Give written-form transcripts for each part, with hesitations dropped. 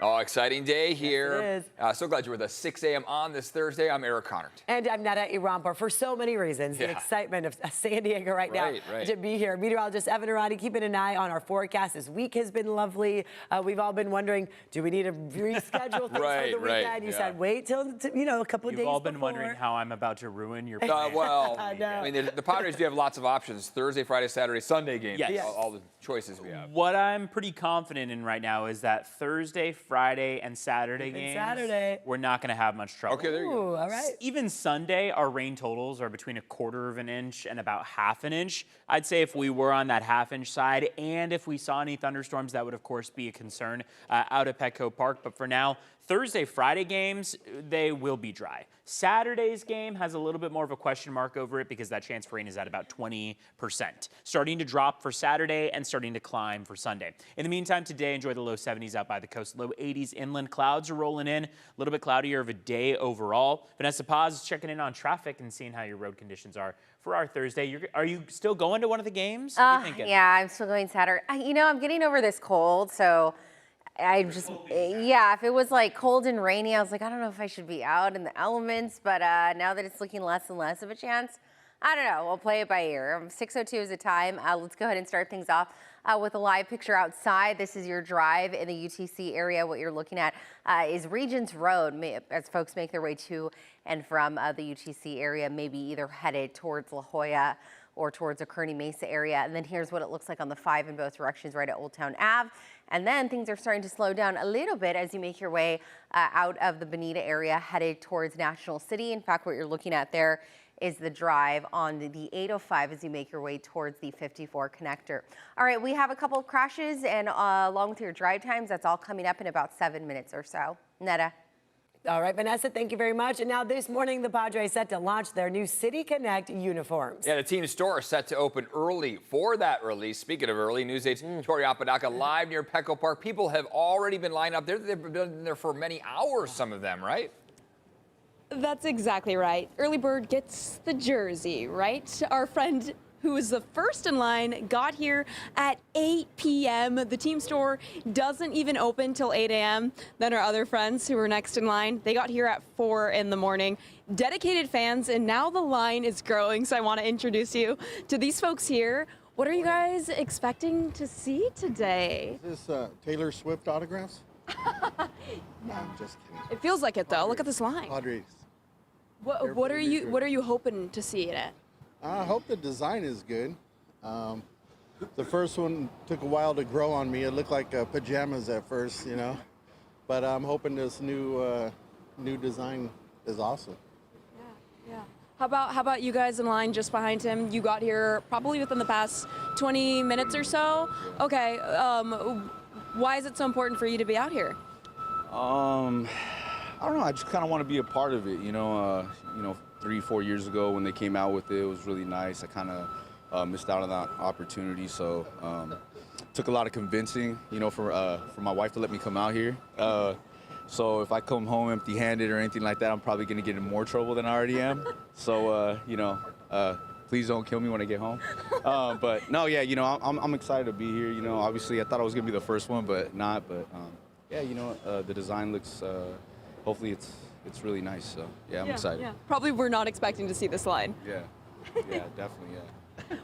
Oh, exciting day here. Yes, it is. So glad you're with us. 6 a.m. on this Thursday. I'm Eric Connert. And I'm Netta Irampar for so many reasons. Yeah. The excitement of San Diego right now Right. to be here. Meteorologist Evan Arati keeping an eye on our forecast. This week has been lovely. We've all been wondering, do we need to reschedule things for the weekend? You said wait till, a couple of days You've all been before. wondering how I'm about to ruin your Well, I know. I mean, the Padres do have lots of options. Thursday, Friday, Saturday, Sunday games. Yes. All the choices we have. What I'm pretty confident in right now is that Thursday, Friday, and Saturday games, we're not going to have much trouble. Okay, there you go. All right. Even Sunday, our rain totals are between 1/4 of an inch and about 1/2 an inch. I'd say if we were on that 1/2 inch side, and if we saw any thunderstorms, that would, of course, be a concern out at Petco Park. But for now, Thursday, Friday games, they will be dry. Saturday's game has a little bit more of a question mark over it because that chance for rain is at about 20%. Starting to drop for Saturday and starting to climb for Sunday. In the meantime, today, enjoy the low 70s out by the coast, low 80s inland. Clouds are rolling in, a little bit cloudier of a day overall. Vanessa Paz is checking in on traffic and seeing how your road conditions are for our Thursday. Are you still going to one of the games? What are you thinking? Yeah, I'm still going Saturday. I'm getting over this cold, so if it was like cold and rainy, I was like, I don't know if I should be out in the elements, but now that it's looking less and less of a chance, I don't know. We'll play it by ear. 6:02 is the time. Let's go ahead and start things off with a live picture outside. This is your drive in the UTC area. What you're looking at is Regents Road as folks make their way to and from the UTC area, maybe either headed towards La Jolla or towards the Kearny Mesa area. And then here's what it looks like on the 5 in both directions right at Old Town Ave. And then things are starting to slow down a little bit as you make your way out of the Bonita area headed towards National City. In fact, what you're looking at there is the drive on the 805 as you make your way towards the 54 connector. All right, we have a couple of crashes and along with your drive times, that's all coming up in about 7 minutes or so. Netta. All right, Vanessa, thank you very much. And now this morning, the Padres set to launch their new City Connect uniforms. Yeah, the team store is set to open early for that release. Speaking of early, News 8's Tori Apodaca live near Petco Park. People have already been lined up there. They've been there for many hours, some of them, right? That's exactly right. Early bird gets the jersey, right? Our friend who was the first in line got here at 8 p.m. The team store doesn't even open till 8 a.m. Then our other friends who were next in line, they got here at 4 in the morning. Dedicated fans, and now the line is growing, so I want to introduce you to these folks here. What are you guys expecting to see today? Is this Taylor Swift autographs? No, I'm just kidding. It feels like it, though. Padres. Look at this line. Padres. What are you hoping to see in it? I hope the design is good. The first one took a while to grow on me. It looked like pajamas at first, But I'm hoping this new design is awesome. Yeah. How about you guys in line just behind him? You got here probably within the past 20 minutes or so. Okay. Why is it so important for you to be out here? I don't know. I just kind of want to be a part of it. 3-4 years ago when they came out with it, it was really nice. I kind of missed out on that opportunity, so took a lot of convincing, for my wife to let me come out here. So if I come home empty-handed or anything like that, I'm probably going to get in more trouble than I already am. So please don't kill me when I get home. But no, yeah, I'm excited to be here. Obviously I thought I was going to be the first one, but not. But the design looks. Hopefully it's really nice. So yeah, I'm excited. Yeah. Probably we're not expecting to see this line. Yeah, definitely, yeah.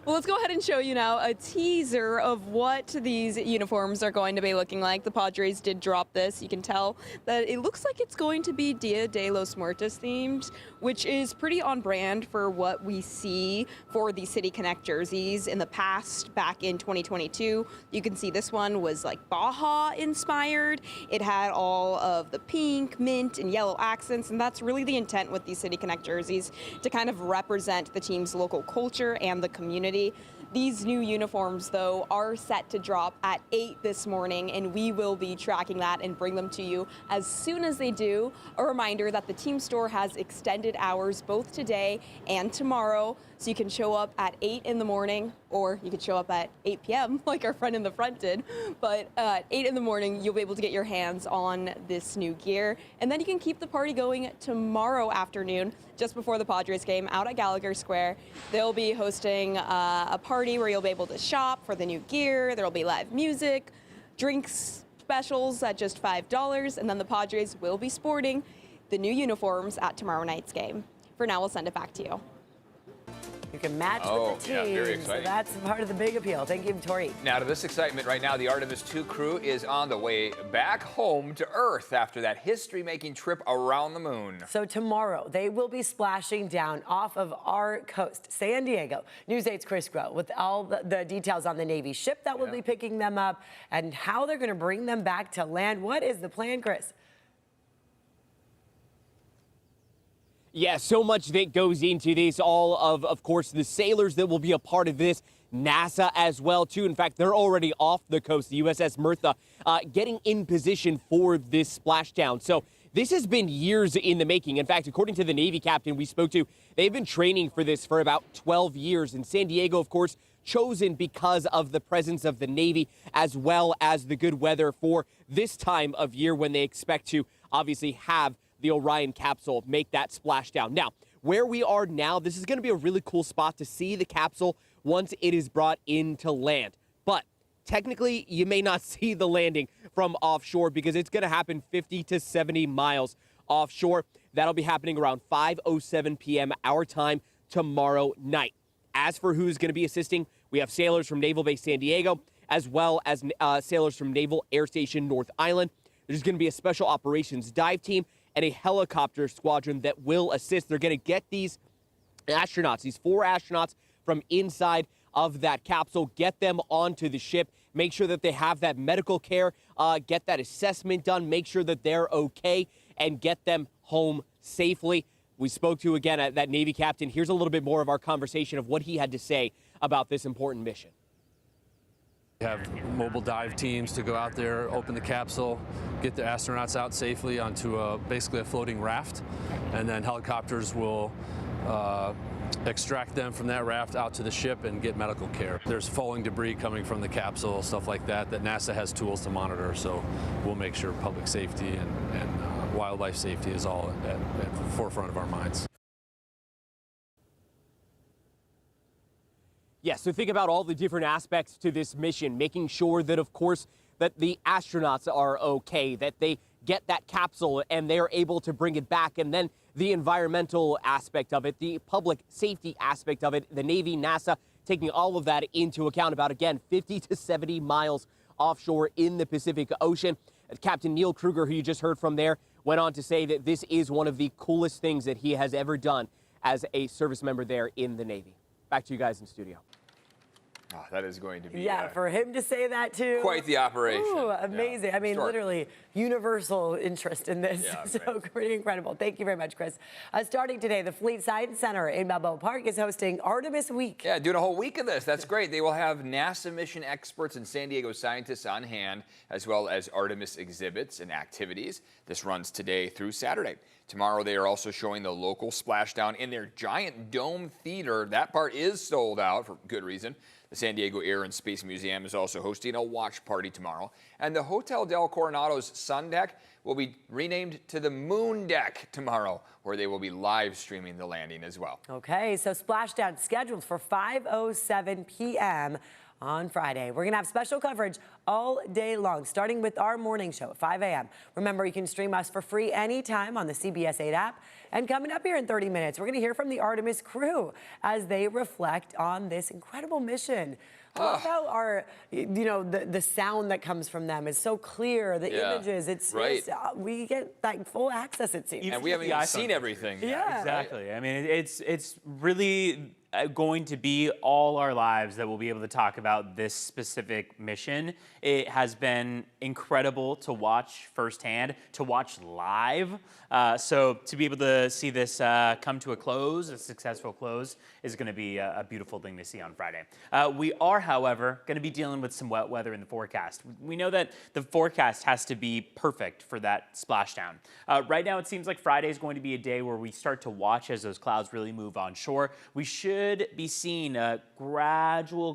Well, let's go ahead and show you now a teaser of what these uniforms are going to be looking like. The Padres did drop this. You can tell that it looks like it's going to be Dia de los Muertos themed, which is pretty on brand for what we see for the City Connect jerseys in the past. Back in 2022, you can see this one was like Baja inspired. It had all of the pink, mint, and yellow accents, and that's really the intent with these City Connect jerseys, to kind of represent the team's local culture and the community. These new uniforms, though, are set to drop at 8 this morning, and we will be tracking that and bring them to you as soon as they do. A reminder that the team store has extended hours both today and tomorrow, so you can show up at 8 in the morning, or you could show up at 8 p.m. like our friend in the front did. But at 8 in the morning, you'll be able to get your hands on this new gear, and then you can keep the party going tomorrow afternoon, just before the Padres game, out at Gallagher Square. They'll be hosting a party where you'll be able to shop for the new gear. There'll be live music, drinks, specials at just $5, and then the Padres will be sporting the new uniforms at tomorrow night's game. For now, we'll send it back to you. You can match with the team. Yeah, very so exciting. that's part of the big appeal. Thank you, Tori. Now to this excitement right now, the Artemis 2 crew is on the way back home to Earth after that history-making trip around the moon. So tomorrow, they will be splashing down off of our coast, San Diego. News 8's Chris Groh with all the details on the Navy ship that will be picking them up and how they're going to bring them back to land. What is the plan, Chris? Yeah, so much that goes into this. All of course, the sailors that will be a part of this. NASA as well, too. In fact, they're already off the coast, the USS Mirtha, getting in position for this splashdown. So this has been years in the making. In fact, according to the Navy captain we spoke to, they've been training for this for about 12 years. And San Diego, of course, chosen because of the presence of the Navy as well as the good weather for this time of year when they expect to obviously have the Orion capsule make that splashdown. Now, where we are now, this is going to be a really cool spot to see the capsule once it is brought into land. But technically, you may not see the landing from offshore because it's going to happen 50 to 70 miles offshore. That'll be happening around 5:07 p.m. our time tomorrow night. As for who's going to be assisting, we have sailors from Naval Base San Diego, as well as sailors from Naval Air Station North Island. There's going to be a special operations dive team and a helicopter squadron that will assist. They're going to get these astronauts, these 4 astronauts from inside of that capsule, get them onto the ship, make sure that they have that medical care, get that assessment done, make sure that they're okay, and get them home safely. We spoke to, again, that Navy captain. Here's a little bit more of our conversation of what he had to say about this important mission. We have mobile dive teams to go out there, open the capsule, get the astronauts out safely onto basically a floating raft, and then helicopters will extract them from that raft out to the ship and get medical care. There's falling debris coming from the capsule, stuff like that NASA has tools to monitor, so we'll make sure public safety and wildlife safety is all at the forefront of our minds. Yeah, so think about all the different aspects to this mission, making sure that, of course, that the astronauts are okay, that they get that capsule and they're able to bring it back, and then the environmental aspect of it, the public safety aspect of it, the Navy, NASA, taking all of that into account about, again, 50 to 70 miles offshore in the Pacific Ocean. Captain Neil Kruger, who you just heard from there, went on to say that this is one of the coolest things that he has ever done as a service member there in the Navy. Back to you guys in studio. Oh, that is going to be for him to say that too. quite the operation. Ooh, amazing. Yeah. I mean, literally universal interest in this. Yeah, so pretty incredible. Thank you very much, Chris. Starting today, the Fleet Science Center in Balboa Park is hosting Artemis Week. Yeah, doing a whole week of this. That's great. They will have NASA mission experts and San Diego scientists on hand, as well as Artemis exhibits and activities. This runs today through Saturday. Tomorrow, they are also showing the local splashdown in their giant dome theater. That part is sold out for good reason. The San Diego Air and Space Museum is also hosting a watch party tomorrow. And the Hotel del Coronado's sun deck will be renamed to the Moon Deck tomorrow, where they will be live streaming the landing as well. Okay, so splashdown scheduled for 5:07 p.m. on Friday. We're going to have special coverage all day long, starting with our morning show at 5 a.m. Remember, you can stream us for free anytime on the CBS 8 app. And coming up here in 30 minutes, we're going to hear from the Artemis crew as they reflect on this incredible mission. I love how our, the sound that comes from them is so clear, the images, it's we get like full access, it seems. And we haven't even seen everything. Yeah. Exactly. I mean, it's really going to be all our lives that we'll be able to talk about this specific mission. It has been incredible to watch firsthand, to watch live. So to be able to see this come to a close, a successful close, is going to be a beautiful thing to see on Friday. We are, however, going to be dealing with some wet weather in the forecast. We know that the forecast has to be perfect for that splashdown. Right now, it seems like Friday is going to be a day where we start to watch as those clouds really move on shore. We should be seeing a gradual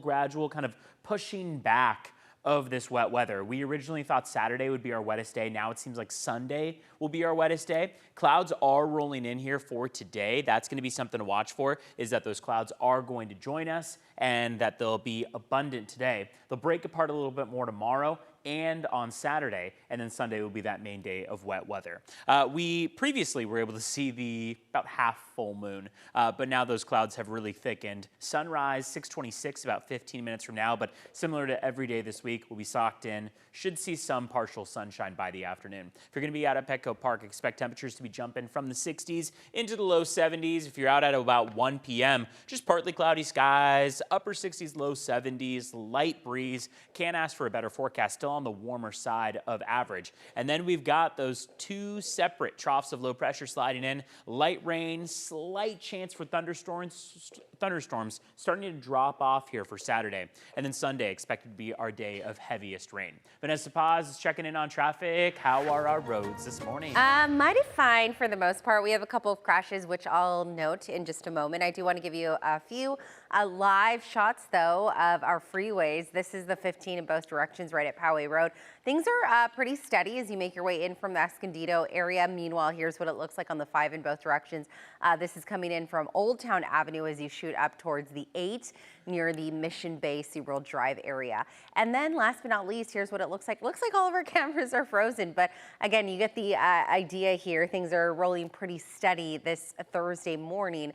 kind of pushing back of this wet weather. We originally thought Saturday would be our wettest day. Now it seems like Sunday will be our wettest day. Clouds are rolling in here for today. That's going to be something to watch for, is that those clouds are going to join us and that they'll be abundant today. They'll break apart a little bit more tomorrow and on Saturday, and then Sunday will be that main day of wet weather. We previously were able to see the about half full moon, but now those clouds have really thickened. Sunrise 6:26, about 15 minutes from now, but similar to every day this week, we'll be socked in. Should see some partial sunshine by the afternoon. If you're going to be out at Petco Park, expect temperatures to be jumping from the 60s into the low 70s. If you're out at about 1 p.m., just partly cloudy skies, upper 60s, low 70s, light breeze. Can't ask for a better forecast, still on the warmer side of average. And then we've got those two separate troughs of low pressure sliding in. Light rain, slight chance for thunderstorms starting to drop off here for Saturday. And then Sunday expected to be our day of heaviest rain. Vanessa Paz is checking in on traffic. How are our roads this morning? Mighty fine for the most part. We have a couple of crashes, which I'll note in just a moment. I do want to give you a few live shots, though, of our freeways. This is the 15 in both directions right at Poway Road. Things are pretty steady as you make your way in from the Escondido area. Meanwhile, here's what it looks like on the 5 in both directions. This is coming in from Old Town Avenue as you shoot up towards the 8 near the Mission Bay SeaWorld Drive area. And then last but not least, here's what it looks like. Looks like all of our cameras are frozen, but again, you get the idea here. Things are rolling pretty steady this Thursday morning.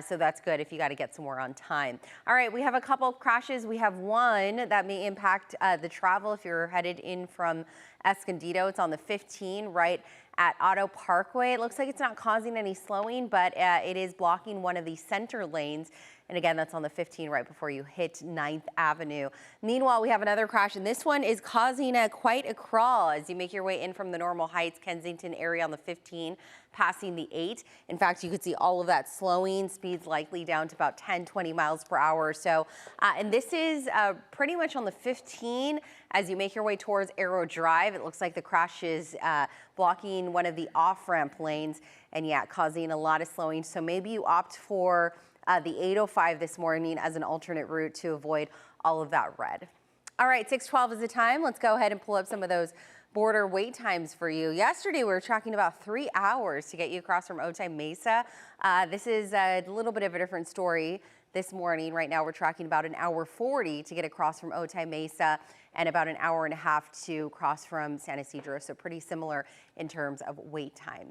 So that's good if you got to get somewhere on time. All right, we have a couple of crashes. We have one that may impact the travel if you're headed in from Escondido. It's on the 15 right at Auto Parkway. It looks like it's not causing any slowing, but it is blocking one of the center lanes. And again, that's on the 15 right before you hit 9th Avenue. Meanwhile, we have another crash, and this one is causing quite a crawl as you make your way in from the Normal Heights, Kensington area on the 15, passing the 8. In fact, you could see all of that slowing, speeds likely down to about 10, 20 miles per hour or so. And this is pretty much on the 15 as you make your way towards Arrow Drive. It looks like the crash is blocking one of the off-ramp lanes and, yeah, causing a lot of slowing. So maybe you opt for the 805 this morning as an alternate route to avoid all of that red. All right, 6:12 is the time. Let's go ahead and pull up some of those border wait times for you. Yesterday, we were tracking about 3 hours to get you across from Otay Mesa. This is a little bit of a different story this morning. Right now, we're tracking about 1 hour 40 to get across from Otay Mesa and about 1 hour and a half to cross from San Ysidro. So pretty similar in terms of wait times.